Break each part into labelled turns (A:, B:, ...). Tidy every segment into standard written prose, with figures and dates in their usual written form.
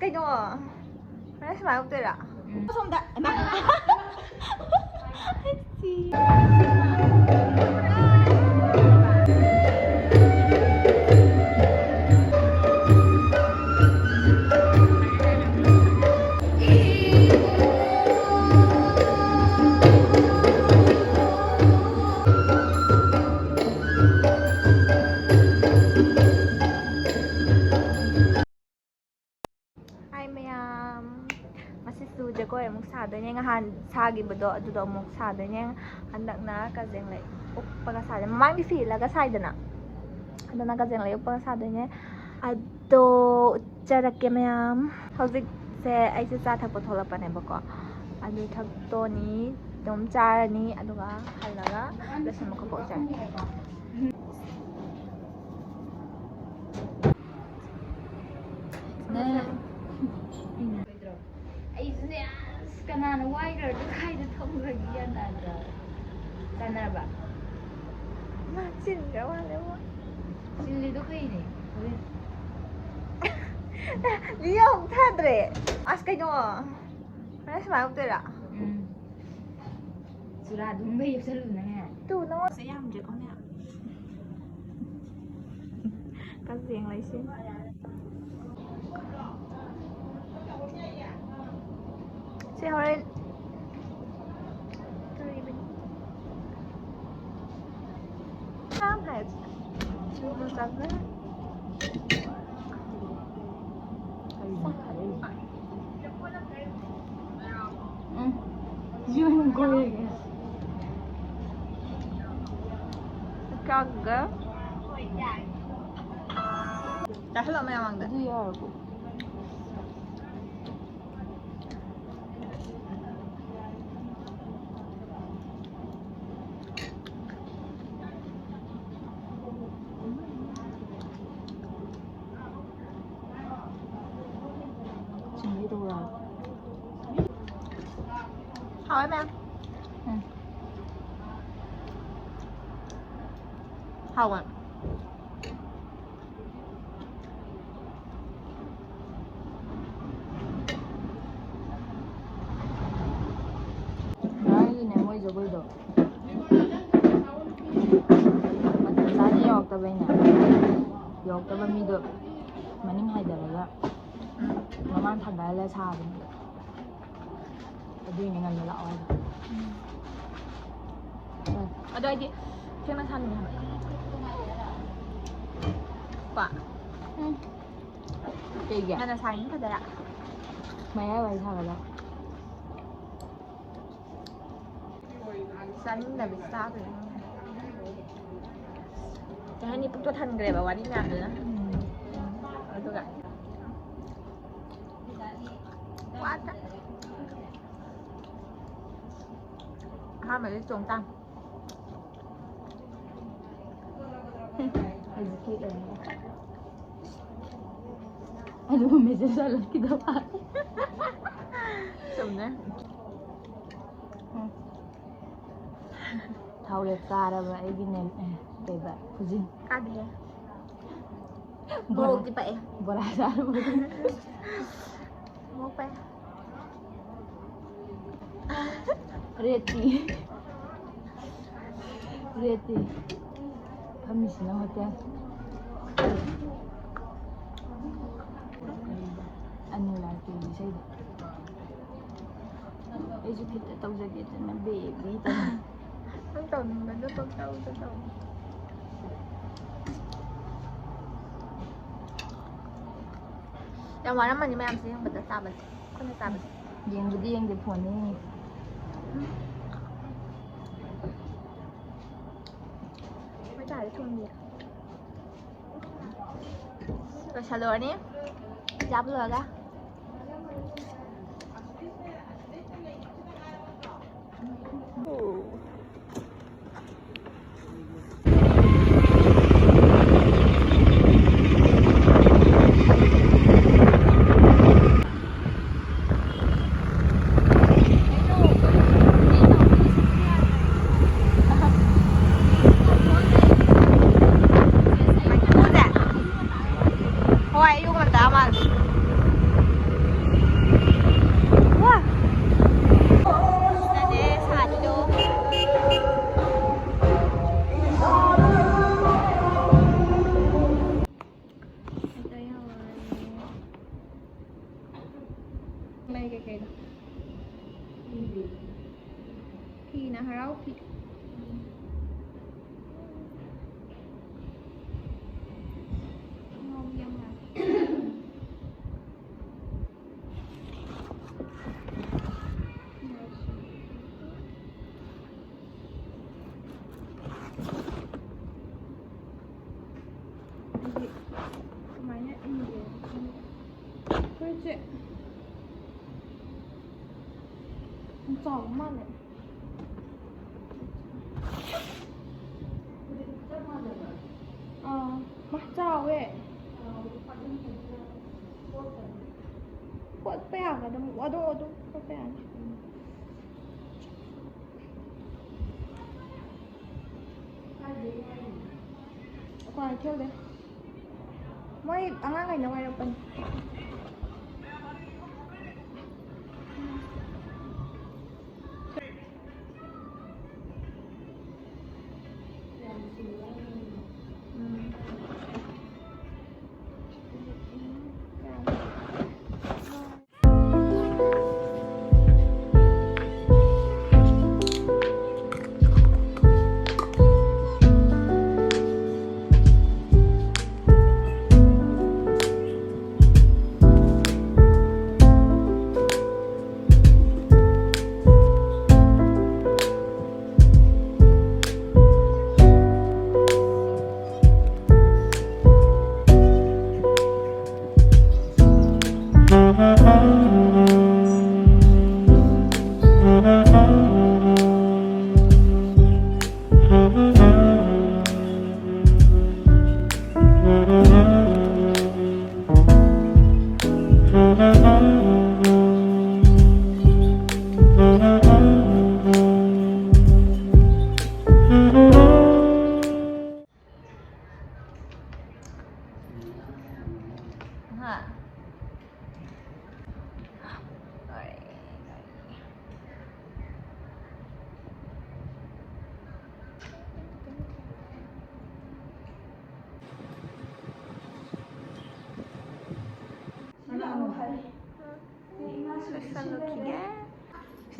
A: 그니까 하나씩 많이 먹더라. 손다. 했지. 저거에 목 사더니 한 사기부터 아주도 목 사더니 한닥나 가정래 오빠가 사더니 망디 필라가 사이드나 한닥나 가정래 오빠가 사더니 아도 저렇게 면 hꯧꯖꯤꯛꯁꯦ ꯑꯩꯁꯦ ꯆꯥ ꯊꯛꯄ ꯊꯣꯛꯂꯛꯄꯅꯦꯕꯀꯣ ꯑꯗꯨ ꯊꯛꯇꯣꯅꯤ ꯑꯗꯨꯝ ꯆꯥꯔꯅꯤ ꯑꯗꯨꯒ ꯍꯜꯂꯒ ꯂꯣꯏꯁꯟ ꯑꯃꯨꯛ ꯄꯣꯛꯆꯔꯅꯤ
B: ꯑꯩꯁꯨꯅꯦ ꯑꯁ ꯀꯅꯥꯅ ꯋꯥꯏꯈ꯭ꯔꯗꯤ ꯀꯥꯏꯗ ꯊꯝꯈ꯭ꯔꯒꯦ ꯒ꯭ꯌꯥꯟ ꯇꯥꯗ꯭ꯔꯥ ꯆꯥꯟꯅꯔꯕ
A: ꯃꯥ ꯆꯤꯟꯈ꯭ꯔ ꯃꯥꯜꯂꯦ ꯃꯣꯏ
B: ꯆꯤꯜꯂꯤꯗꯣ ꯀꯩꯅꯦ
A: 리아 못하더래 아스 그니까 하나씩 많이 먹더라
B: 주라 눈매 입술로네
A: 또 nó sẽ làm gì con nè cắt riêng lấy xin sẽ hồi lên tham hại nó sắp đấy
B: 지금 거예요.
A: Cagă. Dar hello mea mangă.
B: Diabo. 준비도라.
A: Hỏi em. Không ạ.
B: 나이는 뭐죠 보이도. 맞다니 역다베냐. 역다베 미도 마님 하이다라가. 너만 당가래 차는. 어디에 ngàn là lọ
A: ở đây chị xem nó xanh nhỉ quả
B: chị gà
A: nên là xanh thật đấy ạ
B: mày ấy vậy sao rồi đó
A: xanh là bị sao rồi cái hai nít tôi thân cái bảo quá đi nhạt nữa tôi gặp quá chắc hai mày đi trồng tăng
B: Ano ba may sasalat kita pa?
A: trồng đấy
B: Thao liệt ra đâu vậy cái này để vậy cái gì?
A: cá đi bồ thì vậy
B: Bồ ra ra đâu vậy?
A: mua pe
B: Reti Reti kami sila hotel ano lagi say Ejo kita tawag sa kita na baby
A: Ang taon na doon pagtaon sa taon. Yang mana naman yung may amsi yung bata sabat. Kung nasabat.
B: Yang budi yang di phone ni
A: May tayo chung niya. Rồi xà lừa nè. Giáp lừa ra. Hoài yêu mà ta mà
B: ผิดงงยังไงSemuanya ini dia. Kece. สองมันเลยมาเจ้าเว้ยปวดแป้งอะดมว่าดูปวดแป้งควายเที่ยวเลยไม่อังไงนะไว้เราเป็น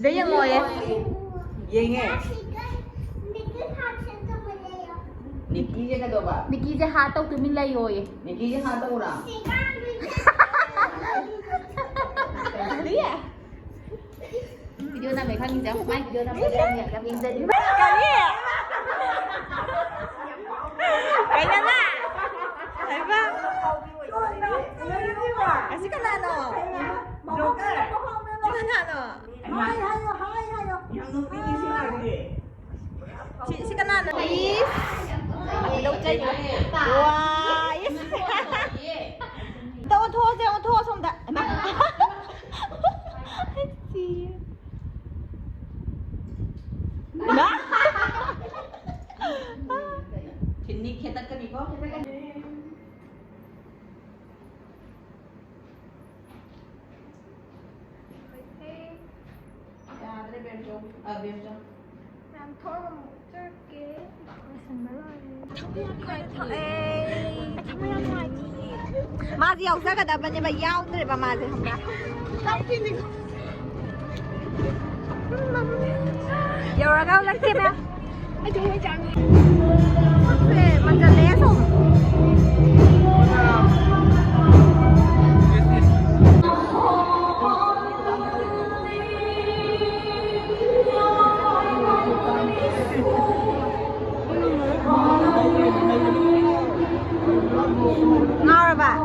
B: ได้ยังไง
C: Yenge. Nikki je kado ba?
B: Nikki je हाथ तो तुम्हें लाई हो ये
C: Nikki je hata ura.
B: video nào mấy khăn gì không mai video nào mấy khăn nhỉ gặp nhân dân
A: cái gì cái nhân à thấy không cái gì cái nào nó cái nào nó chị chị cái nào nó ít đâu chơi wow ít đâu thua xong đã gì đó
C: Sini kita kan iko. Ya, ada benjo. Benjo.
A: làm thôi mà một cái kế mà gì ông sẽ cái đập bên nhà giao thế mà gì không đã giờ ra đâu lấy kim em anh chú chẳng mìnhจะเละส่งngon rồi bà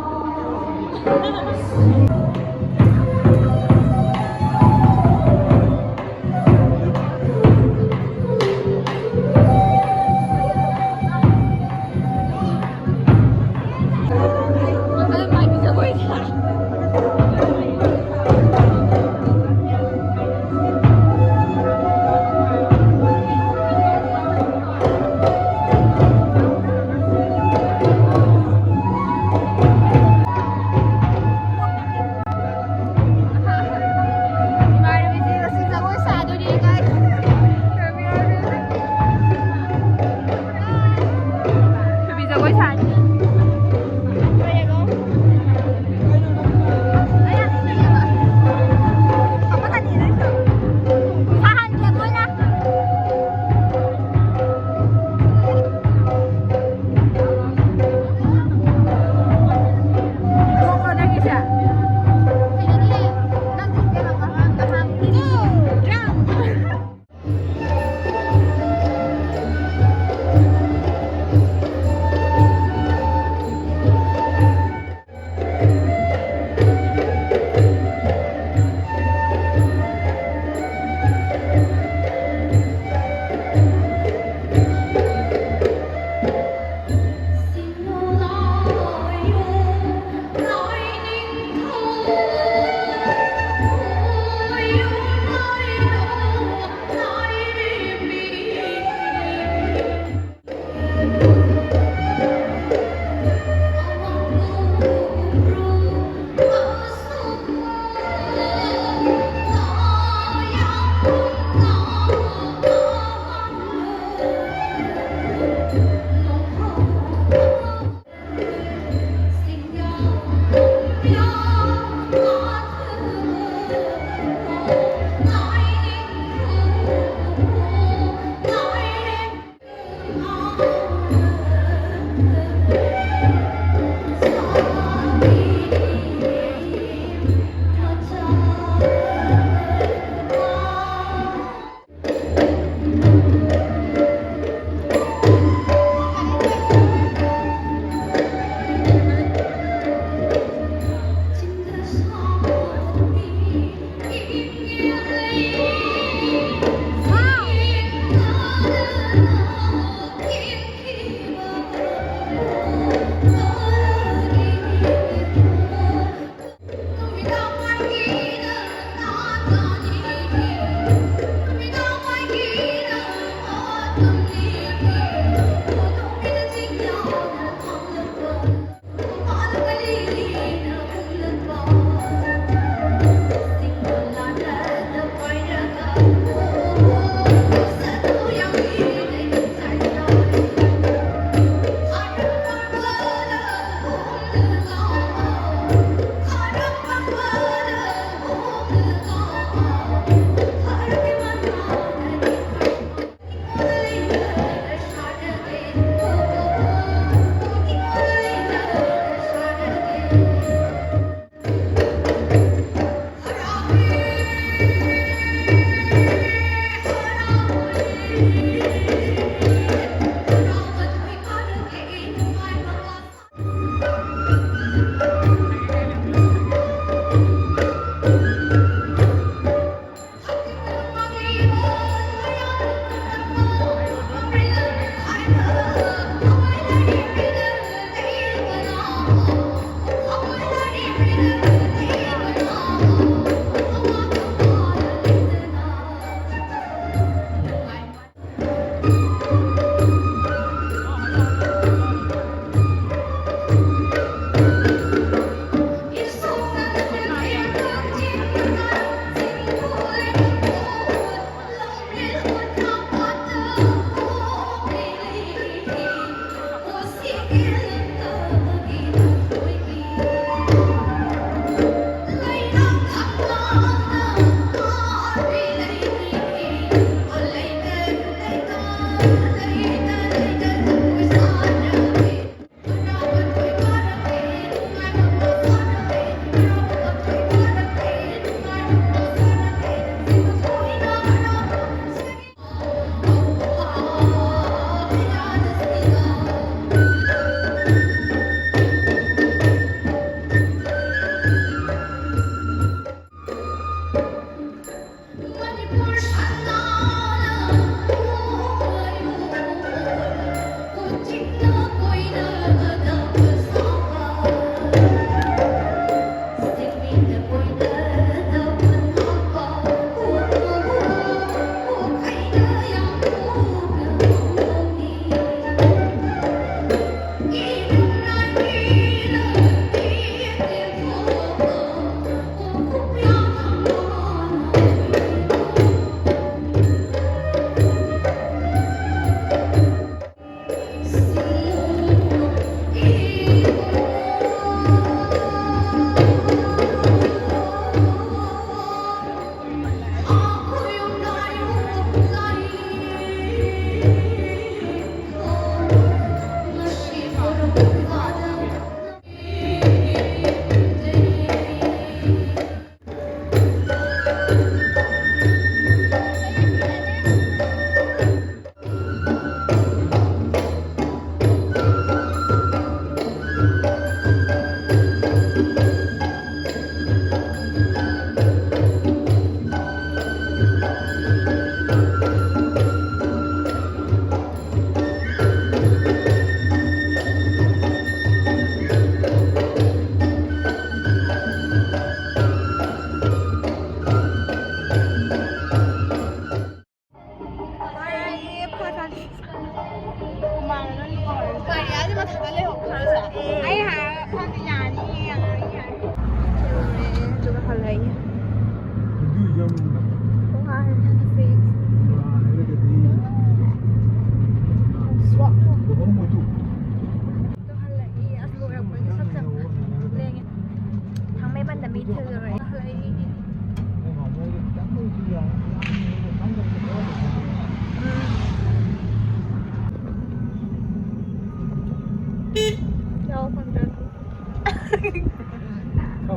D: เข้า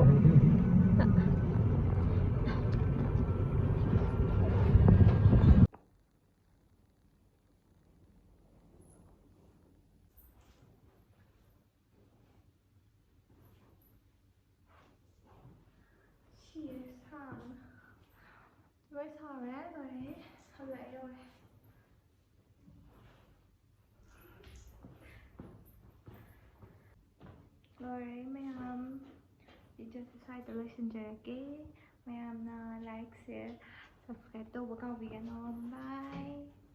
A: Cheers han. Vad sa det? Nej, hallå jag. Rồi mấy em đi cho sai từ listen cho cái mấy em like share subscribe tôi vào câu video bye.